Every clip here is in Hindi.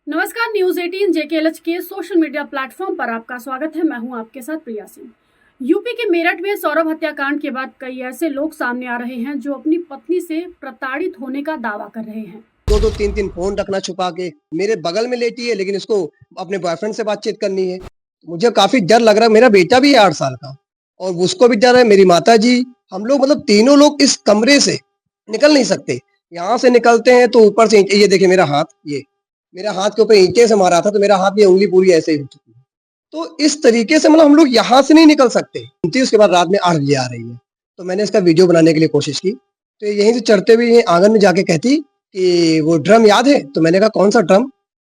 नमस्कार, न्यूज 18 जेकेएलएच के सोशल मीडिया प्लेटफॉर्म पर आपका स्वागत है। मैं हूं आपके साथ प्रिया सिंह। यूपी के मेरठ में सौरभ हत्याकांड के बाद कई ऐसे लोग सामने आ रहे हैं जो अपनी पत्नी से प्रताड़ित होने का दावा कर रहे हैं। दो तीन तीन फोन रखना छुपा के मेरे बगल में लेटी है, लेकिन इसको अपने बॉयफ्रेंड से बातचीत करनी है। मुझे काफी डर लग रहा है। मेरा बेटा भी है 8 साल का और उसको भी डर है। मेरी माता जी, हम लोग मतलब तीनों लोग इस कमरे से निकल नहीं सकते। यहाँ से निकलते हैं तो ऊपर से ये देखिए मेरा हाथ, ये मेरा हाथ के ऊपर ईंटे से मारा था तो मेरा हाथ, ये उंगली पूरी ऐसे ही हो चुकी है। तो इस तरीके से मतलब हम लोग यहाँ से नहीं निकल सकते। उसके बाद रात में 8 बजे आ रही है तो मैंने इसका वीडियो बनाने के लिए कोशिश की, तो यहीं से चढ़ते हुए आंगन में जाके कहती कि वो ड्रम याद है? तो मैंने कहा कौन सा ड्रम?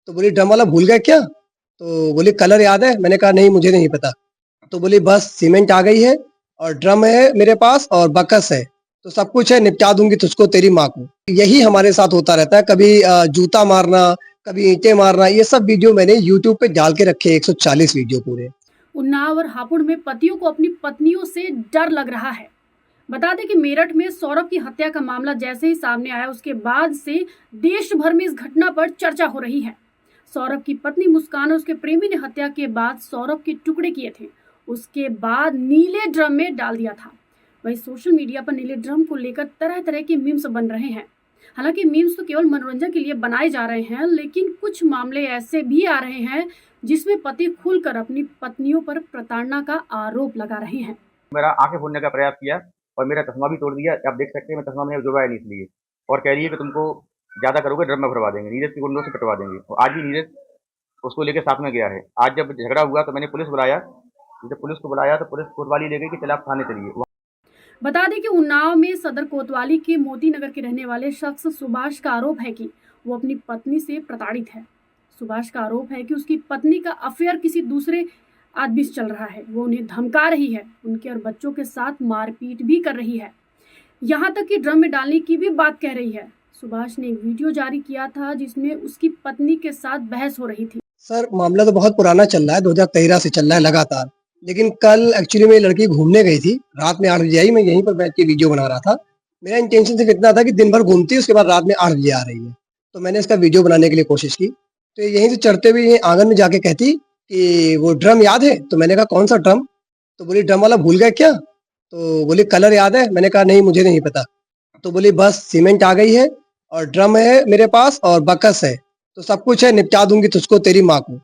तो बोली ड्रम वाला भूल गए क्या? तो बोली कलर याद है? मैंने कहा नहीं, मुझे नहीं पता। तो बोली बस सीमेंट आ गई है और ड्रम है मेरे पास और बकस है, तो सब कुछ है, निपटा दूंगी तुझको तेरी माँ को। यही हमारे साथ होता रहता है, कभी जूता मारना, कभी ईंटें मारना। ये सब वीडियो मैंने यूट्यूब पे डाल के रखे 140 वीडियो पूरे। उन्नाव और हापुड़ में पतियों को अपनी पत्नियों से डर लग रहा है। बता दें कि मेरठ में सौरभ की हत्या का मामला जैसे ही सामने आया उसके बाद से देश भर में इस घटना पर चर्चा हो रही है। सौरभ की पत्नी मुस्कान और उसके प्रेमी ने हत्या के बाद सौरभ के टुकड़े किए थे, उसके बाद नीले ड्रम में डाल दिया था। वहीं सोशल मीडिया पर नीले ड्रम को लेकर तरह तरह के मीम्स बन रहे हैं। हालांकि मीम्स तो केवल मनोरंजन के लिए बनाए जा रहे हैं, लेकिन कुछ मामले ऐसे भी आ रहे हैं जिसमें पति खुलकर अपनी पत्नियों पर प्रताड़ना का आरोप लगा रहे हैं। मेरा आंखें फोड़ने का प्रयास किया और मेरा चश्मा भी तोड़ दिया। आप देख सकते हैं मैं चश्मा मैंने जुड़वाया नहीं इसलिए, और कह रही है कि तुमको ज्यादा करोगे ड्रम में भरवा देंगे, नीरज की गुंडों से कटवा देंगे। और आज भी नीरज उसको लेकर साथ में गया है। आज जब झगड़ा हुआ तो मैंने पुलिस बुलाया, जब पुलिस को बुलाया तो पुलिस कोतवाली ले गई कि चल आप थाने चलिए। बता दें कि उन्नाव में सदर कोतवाली के मोती नगर के रहने वाले शख्स सुभाष का आरोप है कि वो अपनी पत्नी से प्रताड़ित है। सुभाष का आरोप है कि उसकी पत्नी का अफेयर किसी दूसरे आदमी से चल रहा है, वो उन्हें धमका रही है, उनके और बच्चों के साथ मारपीट भी कर रही है, यहाँ तक कि ड्रम में डालने की भी बात कह रही है। सुभाष ने एक वीडियो जारी किया था जिसमें उसकी पत्नी के साथ बहस हो रही थी। सर मामला तो बहुत पुराना चल रहा है, 2013 से चल रहा है लगातार। लेकिन कल एक्चुअली मेरी लड़की घूमने गई थी, रात में 8 बजे आई। मैं यहीं पर बैठ के वीडियो बना रहा था। मेरा इंटेंशन सिर्फ इतना था कि दिन भर घूमती, उसके बाद रात में 8 बजे आ रही है, तो मैंने इसका वीडियो बनाने के लिए कोशिश की। तो यहीं से चढ़ते हुए आंगन में जाके कहती कि वो ड्रम याद है? तो मैंने कहा कौन सा ड्रम? तो बोली ड्रम वाला भूल गए क्या? तो बोली कलर याद है? मैंने कहा नहीं, मुझे नहीं पता। तो बोली बस सीमेंट आ गई है और ड्रम है मेरे पास और बकस है, तो सब कुछ है, निपटा दूंगी तुझको तेरी माँ को।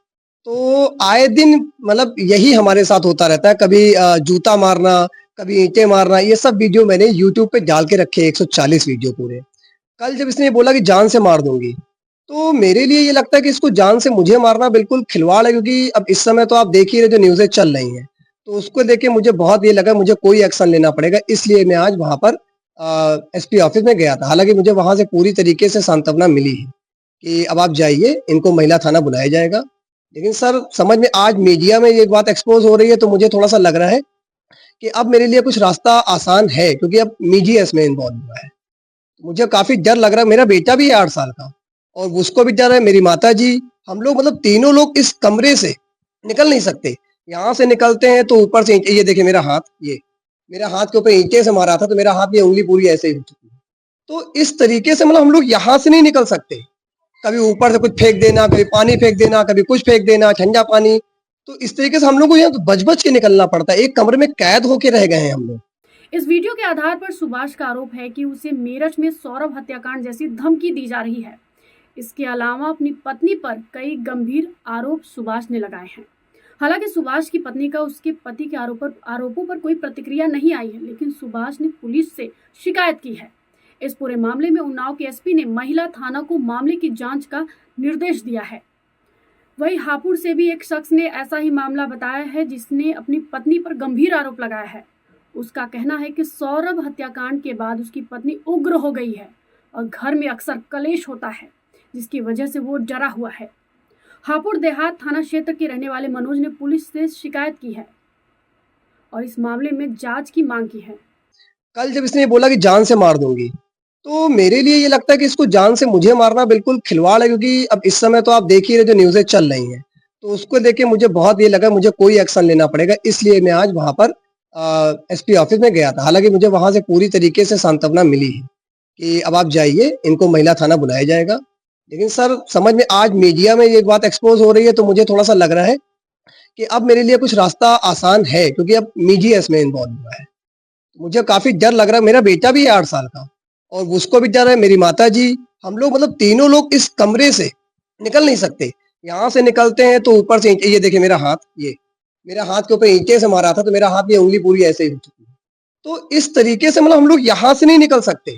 तो आए दिन मतलब यही हमारे साथ होता रहता है, कभी जूता मारना, कभी ईंटें मारना। ये सब वीडियो मैंने यूट्यूब पे डाल के रखे 140 वीडियो पूरे। कल जब इसने बोला कि जान से मार दूंगी, तो मेरे लिए ये लगता है कि इसको जान से मुझे मारना बिल्कुल खिलवाड़ है, क्योंकि अब इस समय तो आप देख ही रहे जो न्यूज़ें चल रही हैं। तो उसको देख के मुझे बहुत ये लगा मुझे कोई एक्शन लेना पड़ेगा, इसलिए मैं आज वहाँ पर एसपी ऑफिस में गया था। हालाँकि मुझे वहाँ से पूरी तरीके से सांत्वना मिली है कि अब आप जाइए, इनको महिला थाना बुलाया जाएगा। लेकिन सर समझ में आज मीडिया में ये बात एक्सपोज़ हो रही है तो मुझे थोड़ा-सा लग रहा है कि अब मेरे लिए कुछ रास्ता आसान है, क्योंकि अब मीडिया इसमें इन्वॉल्व हुआ है। मुझे काफ़ी डर लग रहा है। मेरा बेटा भी है 8 साल का और उसको भी डर है। मेरी माताजी, हम लोग मतलब तीनों लोग इस कमरे से निकल नहीं सकते। यहाँ से निकलते हैं तो ऊपर से ये देखिए मेरा हाथ, ये मेरा हाथ के ऊपर ईंटे से मारा था तो मेरा हाथ, ये उंगली पूरी ऐसे ही हो चुकी है। तो इस तरीके से मतलब हम लोग यहाँ से नहीं निकल सकते। कभी ऊपर से कुछ फेंक देना, कभी पानी फेंक देना, कभी कुछ फेंक देना, ठंडा पानी। तो इस तरीके से हम लोग को यहाँ तो बच-बच के निकलना पड़ता है। एक कमरे में कैद होके रह गए हैं हम लोग। इस वीडियो के आधार पर सुभाष का आरोप है कि उसे मेरठ में सौरभ हत्याकांड जैसी धमकी दी जा रही है। इसके अलावा अपनी पत्नी पर कई गंभीर आरोप सुभाष ने लगाए हैं। हालांकि सुभाष की पत्नी का उसके पति के आरोपों पर कोई प्रतिक्रिया नहीं आई है, लेकिन सुभाष ने पुलिस से शिकायत की है। इस पूरे मामले में उन्नाव के एसपी ने महिला थाना को मामले की जांच का निर्देश दिया है। वहीं हापुड़ से भी एक शख्स ने ऐसा ही मामला बताया है जिसने अपनी पत्नी पर गंभीर आरोप लगाया है। उसका कहना है कि सौरभ हत्याकांड के बाद उसकी पत्नी उग्र हो गई है और घर में अक्सर कलेश होता है, जिसकी वजह से वो डरा हुआ है। हापुड़ देहात थाना क्षेत्र के रहने वाले मनोज ने पुलिस से शिकायत की है और इस मामले में जांच की मांग की है। कल जब इसने बोला कि जान से मार दूंगी, तो मेरे लिए ये लगता है कि इसको जान से मुझे मारना बिल्कुल खिलवाड़ है, क्योंकि अब इस समय तो आप देख ही रहे जो न्यूज़ें चल रही हैं। तो उसको देख के मुझे बहुत ये लगा मुझे कोई एक्शन लेना पड़ेगा, इसलिए मैं आज वहाँ पर एसपी ऑफिस में गया था। हालाँकि मुझे वहाँ से पूरी तरीके से सांत्वना मिली है कि अब आप जाइए, इनको महिला थाना बुलाया जाएगा। लेकिन सर समझ में आज मीडिया में ये बात एक्सपोज हो रही है तो मुझे थोड़ा सा लग रहा है कि अब मेरे लिए कुछ रास्ता आसान है, क्योंकि अब मीडिया इसमें इन्वॉल्व हुआ है। मुझे काफी डर लग रहा है। मेरा बेटा भी है 8 साल का और उसको भी डर है, मेरी माताजी, हम लोग मतलब तीनों लोग इस कमरे से निकल नहीं सकते। यहाँ से निकलते हैं तो ऊपर से ये देखिए मेरा हाथ, ये मेरा हाथ के ऊपर ईंटे से मारा था तो मेरा हाथ, ये उंगली पूरी ऐसे ही हो चुकी है। तो इस तरीके से मतलब हम लोग यहाँ से नहीं निकल सकते।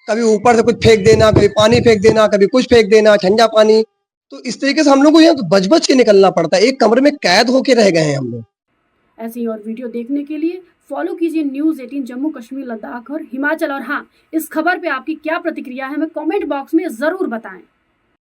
कभी ऊपर से कुछ फेंक देना, कभी पानी फेंक देना, कभी कुछ फेंक देना, ठंडा पानी। तो इस तरीके से हम लोग को यहाँ तो बच-बच के निकलना पड़ता है। एक कमरे में कैद होके रह गए हैं हम लोग। ऐसी ही और वीडियो देखने के लिए फॉलो कीजिए न्यूज़ 18 जम्मू कश्मीर, लद्दाख और हिमाचल। और हाँ, इस खबर पे आपकी क्या प्रतिक्रिया है हमें कमेंट बॉक्स में ज़रूर बताएं।